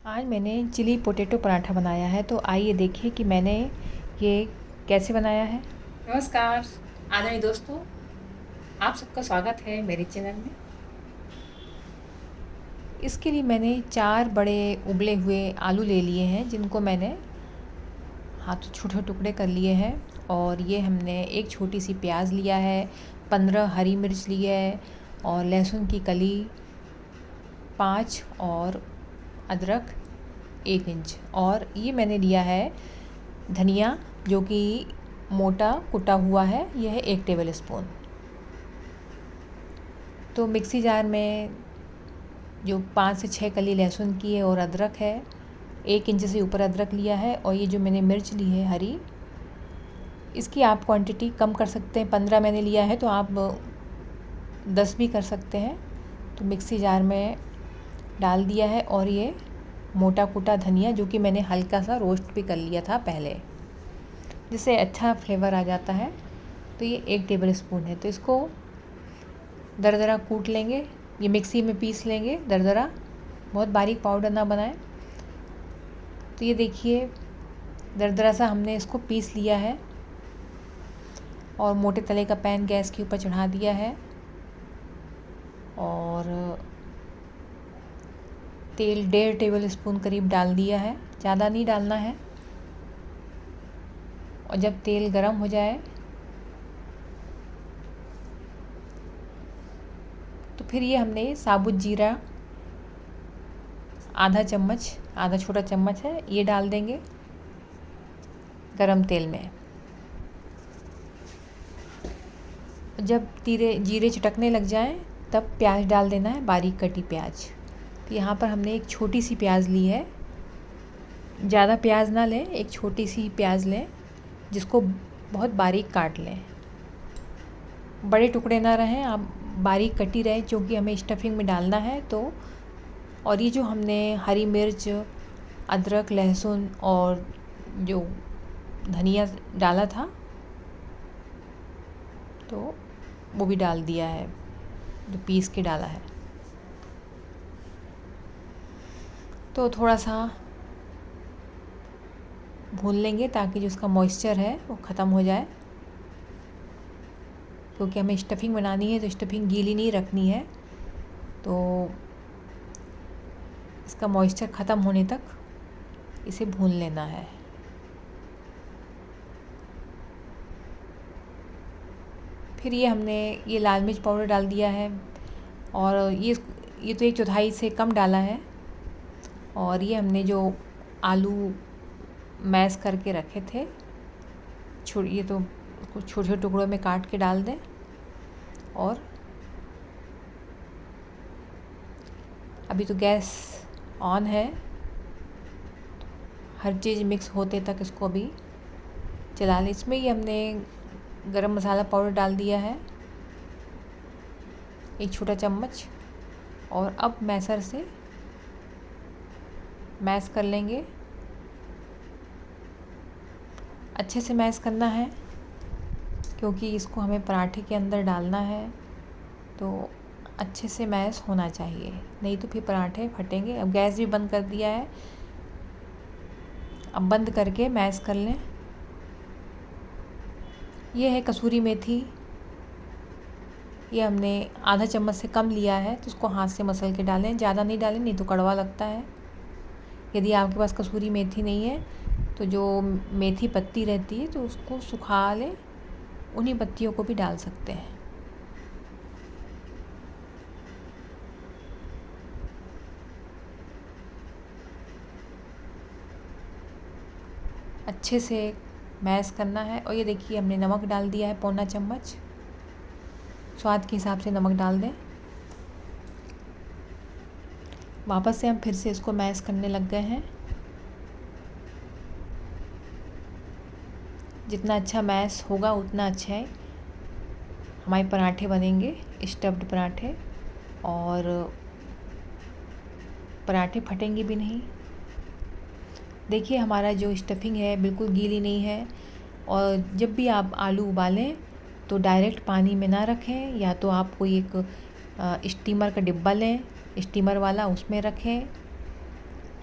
आज मैंने chilli potato paratha बनाया है, तो आइए देखिए कि मैंने ये कैसे बनाया है। नमस्कार आदरणीय दोस्तों, आप सबका स्वागत है मेरे चैनल में। इसके लिए मैंने 4 बड़े उबले हुए आलू ले लिए हैं, जिनको मैंने हाथों छोटे टुकड़े कर लिए हैं। और ये हमने एक छोटी सी प्याज लिया है, 15 हरी मिर्च ली है और लहसुन की कली 5 और अदरक 1 इंच। और ये मैंने लिया है धनिया, जो कि मोटा कुटा हुआ है, यह है 1 टेबल स्पून। तो मिक्सी जार में जो 5 से 6 कली लहसुन की है और अदरक है, 1 इंच से ऊपर अदरक लिया है। और ये जो मैंने मिर्च ली है हरी, इसकी आप क्वांटिटी कम कर सकते हैं। 15 मैंने लिया है तो आप 10 भी कर सकते हैं। तो मिक्सी जार में डाल दिया है। और ये मोटा कुटा धनिया, जो कि मैंने हल्का सा रोस्ट भी कर लिया था पहले, जिससे अच्छा फ्लेवर आ जाता है। तो ये 1 टेबल स्पून है। तो इसको दरदरा कूट लेंगे, ये मिक्सी में पीस लेंगे दरदरा, बहुत बारीक पाउडर ना बनाएं। तो ये देखिए दरदरा सा हमने इसको पीस लिया है। और मोटे तले का पैन गैस के ऊपर चढ़ा दिया है और तेल 1.5 टेबल स्पून करीब डाल दिया है, ज़्यादा नहीं डालना है। और जब तेल गर्म हो जाए तो फिर ये हमने साबुत जीरा आधा चम्मच, आधा छोटा चम्मच है, ये डाल देंगे गरम तेल में। जब जीरे चटकने लग जाएं तब प्याज डाल देना है, बारीक कटी प्याज। तो यहाँ पर हमने एक छोटी सी प्याज ली है, ज़्यादा प्याज ना लें, एक छोटी सी प्याज लें जिसको बहुत बारीक काट लें, बड़े टुकड़े ना रहें, आप बारीक कटी रहे, क्योंकि हमें स्टफिंग में डालना है। तो और ये जो हमने हरी मिर्च, अदरक, लहसुन और जो धनिया डाला था, तो वो भी डाल दिया है, जो पीस के डाला है। तो थोड़ा सा भून लेंगे ताकि जो उसका मॉइस्चर है वो ख़त्म हो जाए, क्योंकि हमें स्टफिंग बनानी है तो स्टफिंग गीली नहीं रखनी है। तो इसका मॉइस्चर ख़त्म होने तक इसे भून लेना है। फिर ये हमने ये लाल मिर्च पाउडर डाल दिया है, और ये तो 1/4 से कम डाला है। और ये हमने जो आलू मैश करके रखे थे, ये तो कुछ छोटे छोटे टुकड़ों में काट के डाल दें। और अभी तो गैस ऑन है, हर चीज़ मिक्स होते तक इसको भी चला लें। इसमें ही हमने गरम मसाला पाउडर डाल दिया है, 1 छोटा चम्मच। और अब मैसर से मैश कर लेंगे, अच्छे से मैश करना है, क्योंकि इसको हमें पराठे के अंदर डालना है। तो अच्छे से मैश होना चाहिए, नहीं तो फिर पराठे फटेंगे। अब गैस भी बंद कर दिया है, अब बंद करके मैश कर लें। ये है कसूरी मेथी, ये हमने आधा चम्मच से कम लिया है, तो इसको हाथ से मसल के डालें, ज़्यादा नहीं डालें, नहीं तो कड़वा लगता है। यदि आपके पास कसूरी मेथी नहीं है तो जो मेथी पत्ती रहती है तो उसको सुखा लें, उन्हीं पत्तियों को भी डाल सकते हैं। अच्छे से मैश करना है। और ये देखिए हमने नमक डाल दिया है, पौना चम्मच, स्वाद के हिसाब से नमक डाल दें। वापस से हम फिर से इसको मैश करने लग गए हैं। जितना अच्छा मैश होगा उतना अच्छा है, हमारे पराठे बनेंगे, स्टफ्ड पराठे, और पराठे फटेंगे भी नहीं। देखिए हमारा जो स्टफिंग है बिल्कुल गीली नहीं है। और जब भी आप आलू उबालें तो डायरेक्ट पानी में ना रखें, या तो आप कोई एक स्टीमर का डिब्बा लें, स्टीमर वाला, उसमें रखें।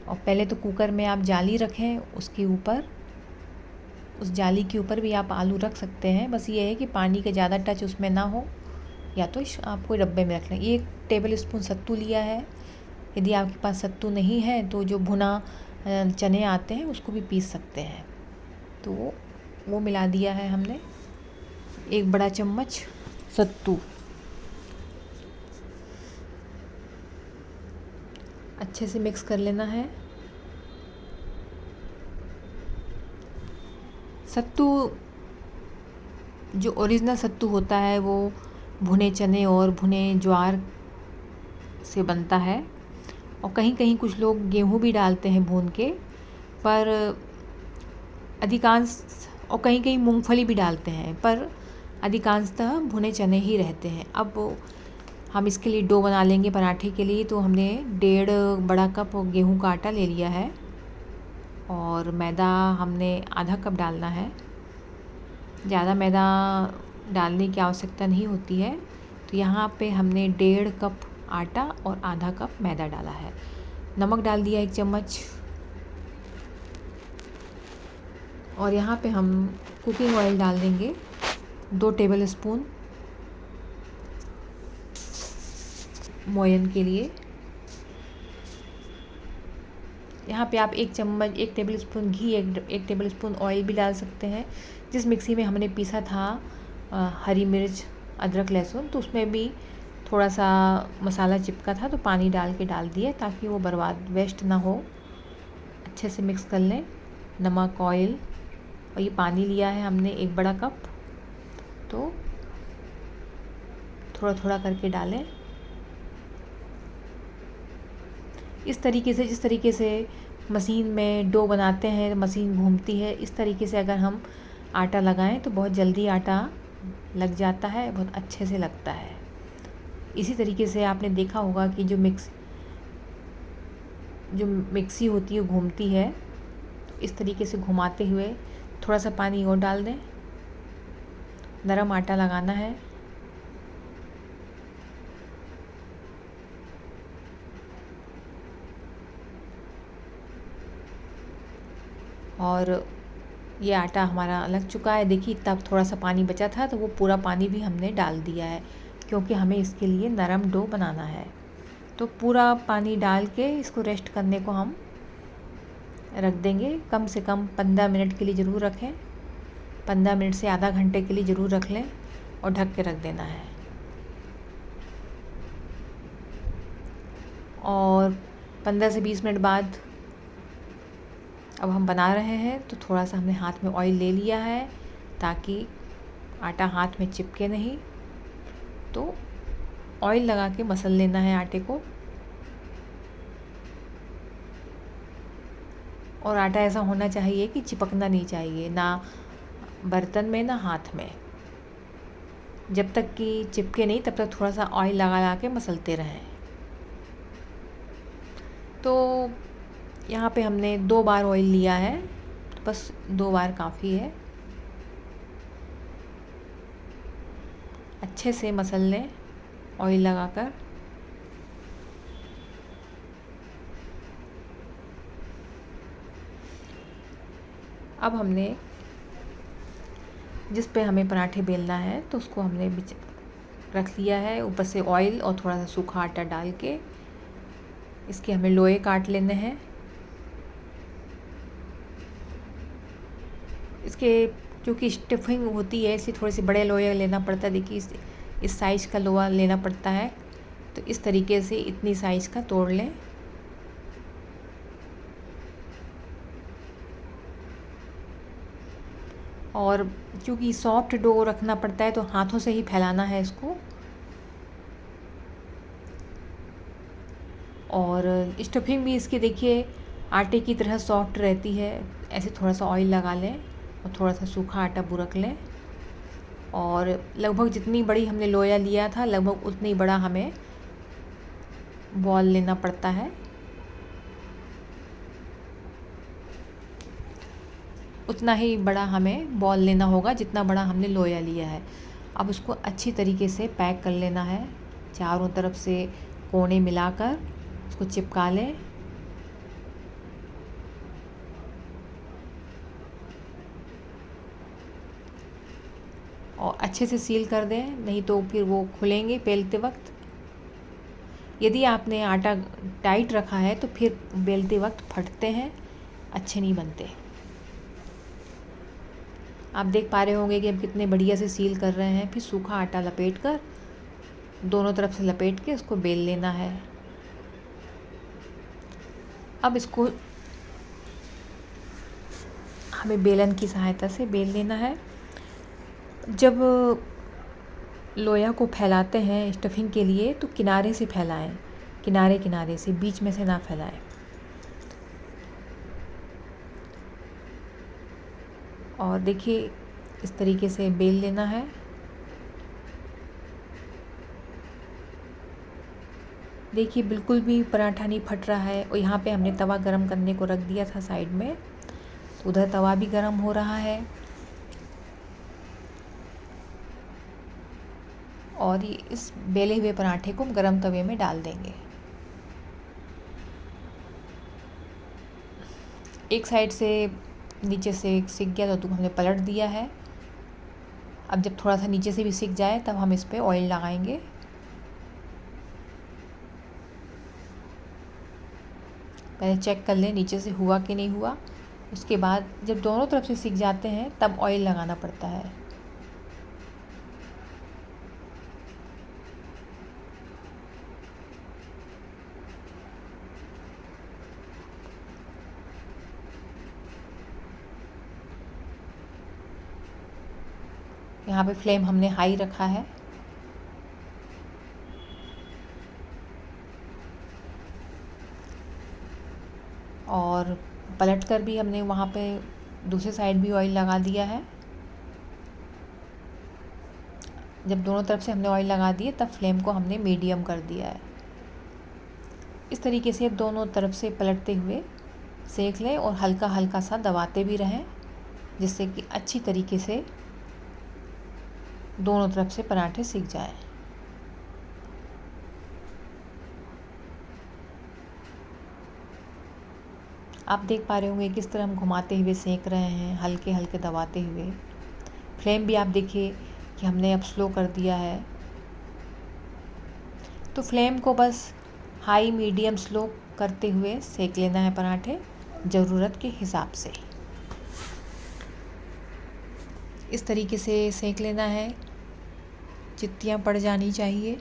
और पहले तो कुकर में आप जाली रखें, उसके ऊपर, उस जाली के ऊपर भी आप आलू रख सकते हैं। बस ये है कि पानी का ज़्यादा टच उसमें ना हो, या तो आपको डब्बे में रख लें। 1 टेबल स्पून सत्तू लिया है। यदि आपके पास सत्तू नहीं है तो जो भुना चने आते हैं उसको भी पीस सकते हैं। तो वो मिला दिया है हमने। 1 बड़ा चम्मच सत्तू, अच्छे से मिक्स कर लेना है। सत्तू, जो ओरिजिनल सत्तू होता है वो भुने चने और भुने ज्वार से बनता है, और कहीं कहीं कुछ लोग गेहूँ भी डालते हैं भून के, पर अधिकांश, और कहीं कहीं मूंगफली भी डालते हैं, पर अधिकांशतः भुने चने ही रहते हैं। अब हम इसके लिए डो बना लेंगे पराठे के लिए। तो हमने 1.5 बड़ा कप गेहूं का आटा ले लिया है, और मैदा हमने आधा कप डालना है। ज़्यादा मैदा डालने की आवश्यकता नहीं होती है। तो यहाँ पे हमने 1.5 कप आटा और आधा कप मैदा डाला है। नमक डाल दिया 1 चम्मच, और यहाँ पे हम कुकिंग ऑयल डाल देंगे 2 टेबल स्पून मोयन के लिए। यहाँ पे आप 1 चम्मच, 1 टेबल स्पून घी, 1 टेबल स्पून ऑयल भी डाल सकते हैं। जिस मिक्सी में हमने पीसा था हरी मिर्च, अदरक, लहसुन, तो उसमें भी थोड़ा सा मसाला चिपका था, तो पानी डाल के डाल दिए ताकि वो बर्बाद, वेस्ट ना हो। अच्छे से मिक्स कर लें। नमक, ऑयल और ये पानी लिया है हमने 1 बड़ा कप, तो थोड़ा थोड़ा करके डालें। इस तरीके से, जिस तरीके से मशीन में डो बनाते हैं, मशीन घूमती है, इस तरीके से अगर हम आटा लगाएं तो बहुत जल्दी आटा लग जाता है, बहुत अच्छे से लगता है। इसी तरीके से आपने देखा होगा कि जो मिक्सी होती है घूमती है, इस तरीके से घुमाते हुए थोड़ा सा पानी और डाल दें। नरम आटा लगाना है। और ये आटा हमारा लग चुका है। देखिए इतना थोड़ा सा पानी बचा था, तो वो पूरा पानी भी हमने डाल दिया है, क्योंकि हमें इसके लिए नरम डो बनाना है। तो पूरा पानी डाल के इसको रेस्ट करने को हम रख देंगे। कम से कम 15 मिनट के लिए ज़रूर रखें। 15 मिनट से आधा घंटे के लिए ज़रूर रख लें, और ढक के रख देना है। और 15 से 20 मिनट बाद अब हम बना रहे हैं, तो थोड़ा सा हमने हाथ में ऑयल ले लिया है ताकि आटा हाथ में चिपके नहीं। तो ऑयल लगा के मसल लेना है आटे को। और आटा ऐसा होना चाहिए कि चिपकना नहीं चाहिए, ना बर्तन में ना हाथ में। जब तक कि चिपके नहीं तब तक थोड़ा सा ऑयल लगा के मसलते रहें। तो यहाँ पे हमने 2 बार ऑयल लिया है, तो बस 2 बार काफ़ी है। अच्छे से मसल लें ऑयल लगाकर। अब हमने जिस पे हमें पराठे बेलना है, तो उसको हमने रख लिया है। ऊपर से ऑयल और थोड़ा सा सूखा आटा डाल के इसके हमें लोए काट लेने हैं। इसके क्योंकि स्टफिंग होती है, इसलिए थोड़े से बड़े लोए लेना पड़ता है। देखिए इस साइज़ का लोआ लेना पड़ता है। तो इस तरीके से इतनी साइज़ का तोड़ लें। और क्योंकि सॉफ्ट डो रखना पड़ता है, तो हाथों से ही फैलाना है इसको। और स्टफिंग भी इसकी देखिए आटे की तरह सॉफ्ट रहती है। ऐसे थोड़ा सा ऑयल लगा लें और थोड़ा सा सूखा आटा बुरक लें। और लगभग जितनी बड़ी हमने लोया लिया था, लगभग उतनी बड़ा हमें बॉल लेना पड़ता है। उतना ही बड़ा हमें बॉल लेना होगा जितना बड़ा हमने लोया लिया है। अब उसको अच्छी तरीके से पैक कर लेना है। चारों तरफ से कोने मिलाकर उसको चिपका लें। और अच्छे से सील कर दें, नहीं तो फिर वो खुलेंगे बेलते वक्त। यदि आपने आटा टाइट रखा है तो फिर बेलते वक्त फटते हैं, अच्छे नहीं बनते। आप देख पा रहे होंगे कि हम कितने बढ़िया से सील कर रहे हैं। फिर सूखा आटा लपेट कर दोनों तरफ से लपेट के उसको बेल लेना है। अब इसको हमें बेलन की सहायता से बेल लेना है। जब लोया को फैलाते हैं स्टफिंग के लिए तो किनारे से फैलाएं, किनारे किनारे से, बीच में से ना फैलाएं। और देखिए इस तरीके से बेल लेना है। देखिए बिल्कुल भी पराठा नहीं फट रहा है। और यहाँ पे हमने तवा गरम करने को रख दिया था साइड में, तो उधर तवा भी गरम हो रहा है। और ये इस बेले हुए पराठे को गरम तवे में डाल देंगे। एक साइड से नीचे से सिक गया तो हमने पलट दिया है। अब जब थोड़ा सा नीचे से भी सिक जाए तब हम इस पर ऑयल लगाएंगे। पहले चेक कर लें नीचे से हुआ कि नहीं हुआ। उसके बाद जब दोनों तरफ से सिक जाते हैं तब ऑयल लगाना पड़ता है। यहाँ पे फ्लेम हमने हाई रखा है। और पलट कर भी हमने वहाँ पे दूसरी साइड भी ऑयल लगा दिया है। जब दोनों तरफ से हमने ऑयल लगा दिए तब फ्लेम को हमने मीडियम कर दिया है। इस तरीके से दोनों तरफ से पलटते हुए सेक लें और हल्का हल्का सा दबाते भी रहें, जिससे कि अच्छी तरीके से दोनों तरफ से पराठे सिक जाएं। आप देख पा रहे होंगे किस तरह हम घुमाते हुए सेक रहे हैं, हल्के हल्के दबाते हुए। फ्लेम भी आप देखिए कि हमने अब स्लो कर दिया है। तो फ्लेम को बस हाई मीडियम स्लो करते हुए सेक लेना है पराठे, ज़रूरत के हिसाब से। इस तरीके से सेक लेना है, चित्तियाँ पड़ जानी चाहिए।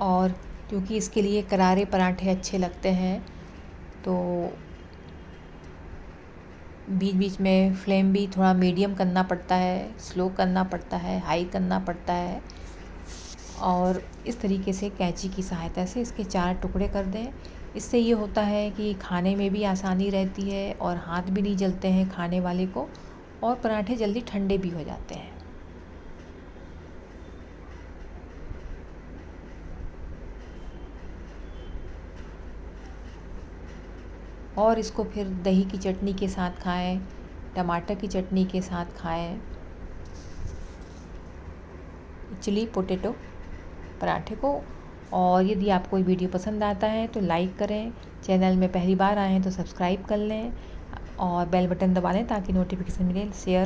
और क्योंकि इसके लिए करारे पराठे अच्छे लगते हैं तो बीच बीच में फ्लेम भी थोड़ा मीडियम करना पड़ता है, स्लो करना पड़ता है, हाई करना पड़ता है। और इस तरीके से कैंची की सहायता से इसके 4 टुकड़े कर दें। इससे ये होता है कि खाने में भी आसानी रहती है और हाथ भी नहीं जलते हैं खाने वाले को, और पराठे जल्दी ठंडे भी हो जाते हैं। और इसको फिर दही की चटनी के साथ खाएं, टमाटर की चटनी के साथ खाएं। चिली पोटैटो पराठे को। और यदि आपको ये वीडियो पसंद आता है तो लाइक करें, चैनल में पहली बार आए हैं तो सब्सक्राइब कर लें और बेल बटन दबा लें ताकि नोटिफिकेशन मिले। शेयर